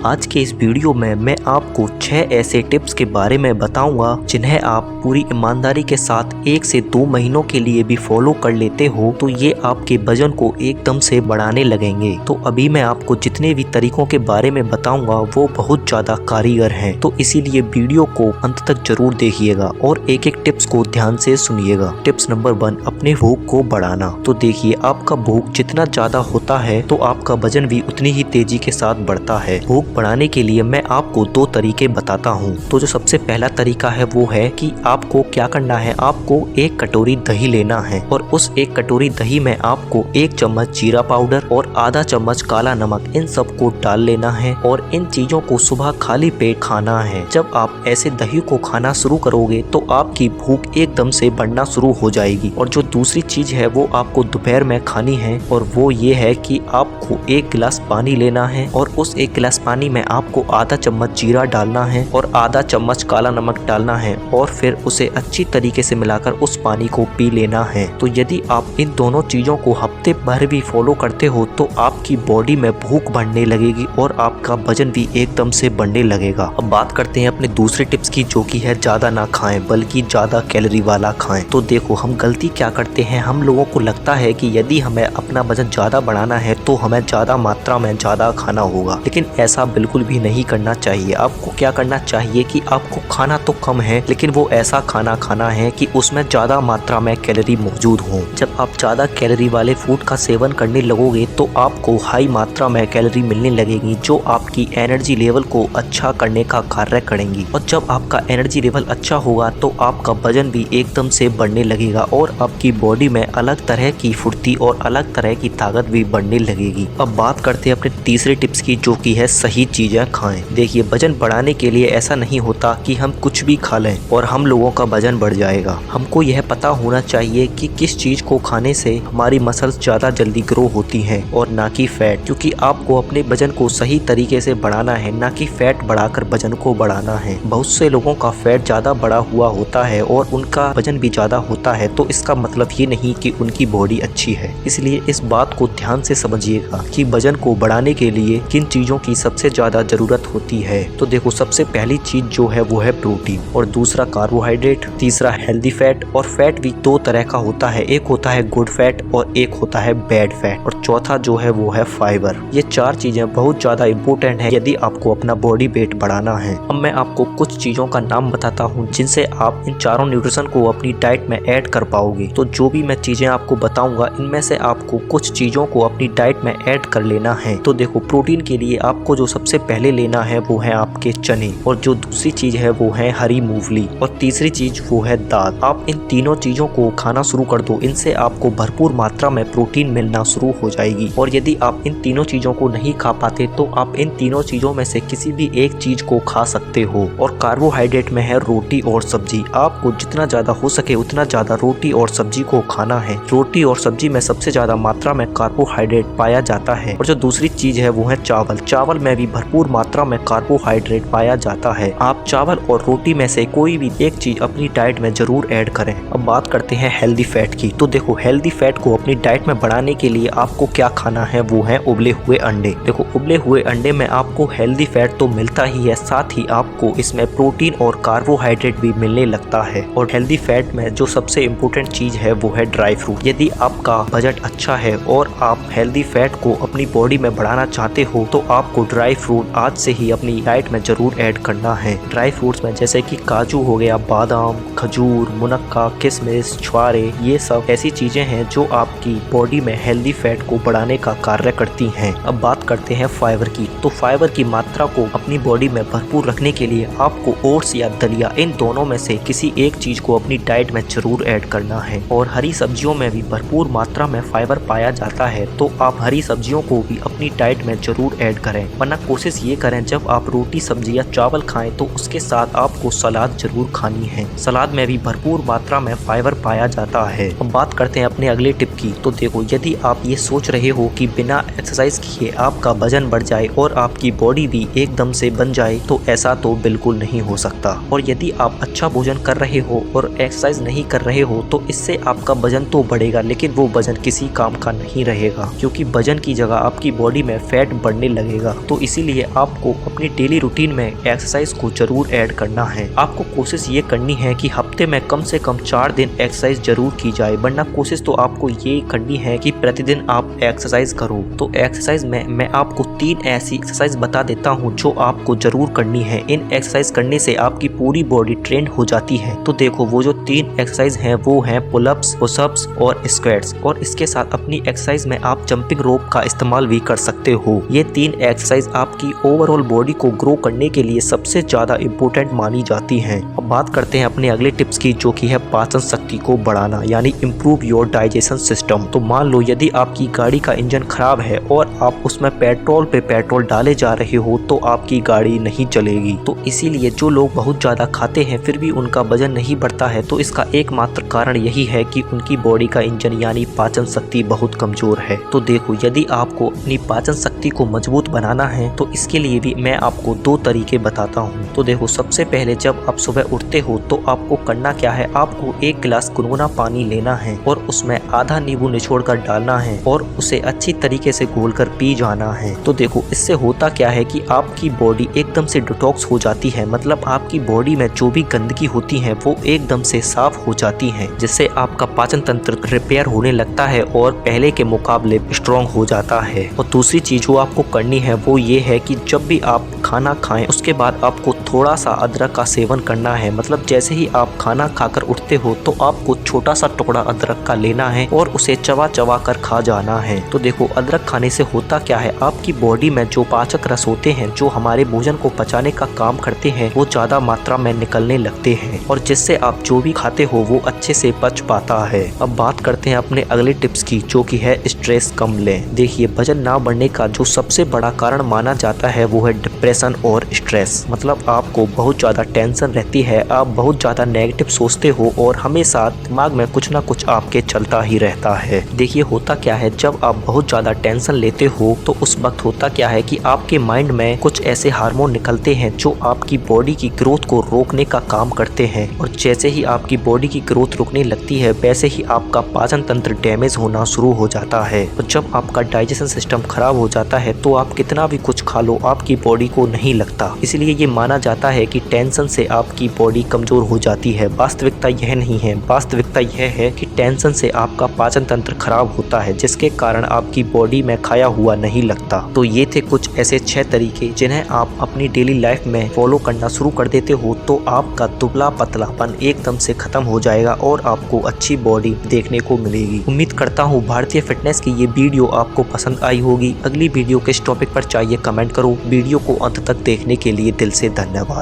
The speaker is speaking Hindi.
आज के इस वीडियो में मैं आपको 6 ऐसे टिप्स के बारे में बताऊंगा जिन्हें आप पूरी ईमानदारी के साथ 1 से 2 महीनों के लिए भी फॉलो कर लेते हो तो ये आपके वजन को एकदम से बढ़ाने लगेंगे। तो अभी मैं आपको जितने भी तरीकों के बारे में बताऊंगा वो बहुत ज्यादा कारीगर हैं, तो इसीलिए वीडियो को अंत तक जरूर देखिएगा और एक एक टिप्स को ध्यान से सुनिएगा। टिप्स नंबर 1, अपने भूख को बढ़ाना। तो देखिए, आपका भूख जितना ज्यादा होता है तो आपका वजन भी उतनी ही तेजी के साथ बढ़ता है। भूख बढ़ाने के लिए मैं आपको 2 तरीके बताता हूँ। तो जो सबसे पहला तरीका है वो है कि आपको क्या करना है, आपको 1 कटोरी दही लेना है और उस 1 कटोरी दही में आपको 1 चम्मच जीरा पाउडर और आधा चम्मच काला नमक इन सबको डाल लेना है और इन चीजों को सुबह खाली पेट खाना है। जब आप ऐसे दही को खाना शुरू करोगे तो आपकी भूख एकदम से बढ़ना शुरू हो जाएगी। और जो दूसरी चीज है वो आपको दोपहर में खानी है और वो ये है कि आपको 1 गिलास पानी लेना है और उस 1 गिलास पानी में आपको आधा चम्मच जीरा डालना है और आधा चम्मच काला नमक डालना है और फिर उसे अच्छी तरीके से मिलाकर उस पानी को पी लेना है। तो यदि आप इन दोनों चीजों को हफ्ते भर भी फॉलो करते हो तो आपकी बॉडी में भूख बढ़ने लगेगी और आपका वजन भी एकदम से बढ़ने लगेगा। अब बात करते हैं अपने दूसरे टिप्स की, जो कि है ज्यादा ना खाएं बल्कि ज्यादा कैलोरी वाला खाएं। तो देखो, हम गलती क्या करते हैं, हम लोगों को लगता है कि यदि हमें अपना वजन ज्यादा बढ़ाना है तो हमें ज्यादा मात्रा में ज्यादा खाना होगा, लेकिन ऐसा बिल्कुल भी नहीं करना चाहिए। आपको क्या करना चाहिए कि आपको खाना तो कम है लेकिन वो ऐसा खाना खाना है कि उसमें ज्यादा मात्रा में कैलोरी मौजूद हो। जब आप ज्यादा कैलोरी वाले फूड का सेवन करने लगोगे तो आपको हाई मात्रा में कैलोरी मिलने लगेगी जो आपकी एनर्जी लेवल को अच्छा करने का कार्य करेंगी। और जब आपका एनर्जी लेवल अच्छा होगा तो आपका वजन भी एकदम से बढ़ने लगेगा और आपकी बॉडी में अलग तरह की फुर्ती और अलग तरह की ताकत भी बढ़ने लगेगी। अब बात करते हैं अपने तीसरे टिप्स की, जो कि है सही चीजें खाएं। देखिए, वजन बढ़ाने के लिए ऐसा नहीं होता कि हम कुछ भी खा लें और हम लोगों का वजन बढ़ जाएगा। हमको यह पता होना चाहिए कि किस चीज को खाने से हमारी मसल्स ज्यादा जल्दी ग्रो होती हैं और ना कि फैट, क्योंकि आपको अपने वजन को सही तरीके से बढ़ाना है, ना कि फैट बढ़ाकर वजन को बढ़ाना है। बहुत से लोगों का फैट ज्यादा बढ़ा हुआ होता है और उनका वजन भी ज्यादा होता है, तो इसका मतलब ये नहीं कि उनकी बॉडी अच्छी है। इसलिए इस बात को ध्यान से समझिएगा कि वजन को बढ़ाने के लिए किन चीजों की सबसे ज्यादा जरूरत होती है। तो देखो, सबसे पहली चीज जो है वो है प्रोटीन और दूसरा कार्बोहाइड्रेट, तीसरा हेल्दी फैट। और फैट भी 2 तरह का होता है, एक होता है गुड फैट और एक होता है बैड फैट, और चौथा जो है वो है फाइबर। ये 4 चीजें बहुत ज्यादा इंपॉर्टेंट है यदि आपको अपना बॉडी वेट बढ़ाना है। अब मैं आपको कुछ चीजों का नाम बताता हूँ जिनसे आप इन चारों न्यूट्रिशन को अपनी डाइट में ऐड कर पाओगे। तो जो भी मैं चीजें आपको बताऊंगा इनमें से आपको कुछ चीजों को अपनी डाइट में ऐड कर लेना है। तो देखो, प्रोटीन के लिए आपको जो सबसे पहले लेना है वो है आपके चने, और जो दूसरी चीज है वो है हरी मूंगफली, और तीसरी चीज वो है दाल। आप इन तीनों चीजों को खाना शुरू कर दो, इनसे आपको भरपूर मात्रा में प्रोटीन मिलना शुरू हो जाएगी। और यदि आप इन तीनों चीजों को नहीं खा पाते तो आप इन तीनों चीजों में से किसी भी एक चीज को खा सकते हो। और कार्बोहाइड्रेट में है रोटी और सब्जी। आपको जितना ज्यादा हो सके उतना ज्यादा रोटी और सब्जी को खाना है। रोटी और सब्जी में सबसे ज्यादा मात्रा में कार्बोहाइड्रेट पाया जाता है। और जो दूसरी चीज है वो है चावल। चावल में भी भरपूर मात्रा में कार्बोहाइड्रेट पाया जाता है। आप चावल और रोटी में से कोई भी एक चीज अपनी डाइट में जरूर ऐड करें। अब बात करते हैं हेल्दी फैट की। तो देखो, हेल्दी फैट को अपनी डाइट में बढ़ाने के लिए आपको क्या खाना है वो है उबले हुए अंडे। देखो, उबले हुए अंडे में आपको हेल्दी फैट तो मिलता ही है, साथ ही आपको इसमें प्रोटीन और कार्बोहाइड्रेट भी मिलने लगता है। और हेल्दी फैट में जो सबसे इम्पोर्टेंट चीज है वो है ड्राई फ्रूट। यदि आपका बजट अच्छा है और आप हेल्दी फैट को अपनी बॉडी में बढ़ाना चाहते हो तो आपको ड्राई फ्रूट आज से ही अपनी डाइट में जरूर ऐड करना है। ड्राई फ्रूट्स में जैसे कि काजू हो गया, बादाम, खजूर, मुनक्का, किशमिश, छुआरे, ये सब ऐसी चीजें हैं जो आपकी बॉडी में हेल्दी फैट को बढ़ाने का कार्य करती हैं। अब बात करते हैं फाइबर की। तो फाइबर की मात्रा को अपनी बॉडी में भरपूर रखने के लिए आपको ओट्स या दलिया, इन दोनों में से किसी एक चीज को अपनी डाइट में जरूर ऐड करना है। और हरी सब्जियों में भी भरपूर मात्रा में फाइबर पाया जाता है, तो आप हरी सब्जियों को भी अपनी डाइट में जरूर ऐड करें। वरना कोशिश ये करें जब आप रोटी, सब्जी या चावल खाएं तो उसके साथ आपको सलाद जरूर खानी है। सलाद में भी भरपूर मात्रा में फाइबर पाया जाता है। अब बात करते हैं अपने अगले टिप की। तो देखो, यदि आप ये सोच रहे हो कि बिना एक्सरसाइज किए आप आपका वजन बढ़ जाए और आपकी बॉडी भी एकदम से बन जाए, तो ऐसा तो बिल्कुल नहीं हो सकता। और यदि आप अच्छा भोजन कर रहे हो और एक्सरसाइज नहीं कर रहे हो तो इससे आपका वजन तो बढ़ेगा, लेकिन वो वजन किसी काम का नहीं रहेगा, क्योंकि वजन की जगह आपकी बॉडी में फैट बढ़ने लगेगा। तो इसीलिए आपको अपनी डेली रूटीन में एक्सरसाइज को जरूर ऐड करना है। आपको कोशिश ये करनी है कि हफ्ते में कम से कम 4 दिन एक्सरसाइज जरूर की जाए, वरना कोशिश तो आपको ये करनी है कि प्रतिदिन आप एक्सरसाइज करो। तो एक्सरसाइज में मैं आपको 3 ऐसी एक्सरसाइज बता देता हूँ जो आपको जरूर करनी है। इन एक्सरसाइज करने से आपकी पूरी बॉडी ट्रेंड हो जाती है। तो देखो, वो जो 3 एक्सरसाइज हैं वो हैं पुलअप्स, पुशअप्स और स्क्वाट्स। और इसके साथ अपनी एक्सरसाइज में आप जंपिंग रोप का इस्तेमाल भी कर सकते हो। ये 3 एक्सरसाइज आपकी ओवरऑल बॉडी को ग्रो करने के लिए सबसे ज्यादा इम्पोर्टेंट मानी जाती हैं। अब बात करते हैं अपने अगले टिप्स की, जो की है पाचन शक्ति को बढ़ाना, यानी इम्प्रूव योर डाइजेशन सिस्टम। तो मान लो यदि आपकी गाड़ी का इंजन खराब है और आप उसमें पेट्रोल पे पेट्रोल डाले जा रहे हो तो आपकी गाड़ी नहीं चलेगी। तो इसीलिए जो लोग बहुत ज्यादा खाते हैं फिर भी उनका वजन नहीं बढ़ता है, तो इसका एकमात्र कारण यही है कि उनकी बॉडी का इंजन यानी पाचन शक्ति बहुत कमजोर है। तो देखो, यदि आपको अपनी पाचन शक्ति को मजबूत बनाना है तो इसके लिए भी मैं आपको 2 तरीके बताता हूँ। तो देखो, सबसे पहले जब आप सुबह उठते हो तो आपको करना क्या है, आपको 1 गिलास गुनगुना पानी लेना है और उसमें आधा नींबू निचोड़ कर डालना है और उसे अच्छी तरीके से घोलकर पी जाना है। तो देखो, इससे होता क्या है कि आपकी बॉडी एकदम से डिटॉक्स हो जाती है, मतलब आपकी बॉडी में जो भी गंदगी होती है वो एकदम से साफ हो जाती है, जिससे आपका पाचन तंत्र रिपेयर होने लगता है और पहले के मुकाबले स्ट्रॉन्ग हो जाता है। और दूसरी चीज जो आपको करनी है वो ये है कि जब भी आप खाना खाएं उसके बाद आपको थोड़ा सा अदरक का सेवन करना है। मतलब जैसे ही आप खाना खाकर उठते हो तो आपको छोटा सा टुकड़ा अदरक का लेना है और उसे चबा चबा कर खा जाना है। तो देखो, अदरक खाने से होता क्या है, आपकी बॉडी में जो पाचक रस होते हैं जो हमारे भोजन को पचाने का काम करते हैं वो ज्यादा मात्रा में निकलने लगते हैं और जिससे आप जो भी खाते हो वो अच्छे से पच पाता है। अब बात करते हैं अपने अगले टिप्स की, जो कि है स्ट्रेस कम लें। देखिए, वजन ना बढ़ने का जो सबसे बड़ा कारण माना जाता है वो है डिप्रेशन और स्ट्रेस। मतलब आपको बहुत ज्यादा टेंशन रहती है, आप बहुत ज्यादा नेगेटिव सोचते हो और हमेशा दिमाग में कुछ ना कुछ आपके चलता ही रहता है। देखिए, होता क्या है, जब आप बहुत ज्यादा टेंशन लेते हो तो उस वक्त होता क्या है कि आपके माइंड में कुछ ऐसे हार्मोन निकलते हैं जो आपकी बॉडी की ग्रोथ को रोकने का काम करते हैं और जैसे ही आपकी बॉडी की ग्रोथ रुकने लगती है वैसे ही आपका पाचन तंत्र डैमेज होना शुरू हो जाता है। और जब आपका डाइजेशन सिस्टम खराब हो जाता है तो आप कितना भी कुछ खा लो आपकी बॉडी को नहीं लगता। इसलिए ये माना जाता है कि टेंशन से आपकी बॉडी कमजोर हो जाती है। वास्तविकता यह नहीं है, वास्तविकता यह है कि टेंशन से आपका पाचन तंत्र खराब होता है जिसके कारण आपकी बॉडी में खाया हुआ नहीं लगता। तो ये थे कुछ ऐसे 6 तरीके जिन्हें आप अपनी डेली लाइफ में फॉलो करना शुरू कर देते हो तो आपका दुबला पतलापन एकदम से खत्म हो जाएगा और आपको अच्छी बॉडी देखने को मिलेगी। उम्मीद करता हूँ भारतीय फिटनेस की ये वीडियो आपको पसंद आई होगी। अगली वीडियो किस टॉपिक पर चाहिए कमेंट करो। वीडियो को अंत तक देखने के लिए दिल से धन्यवाद।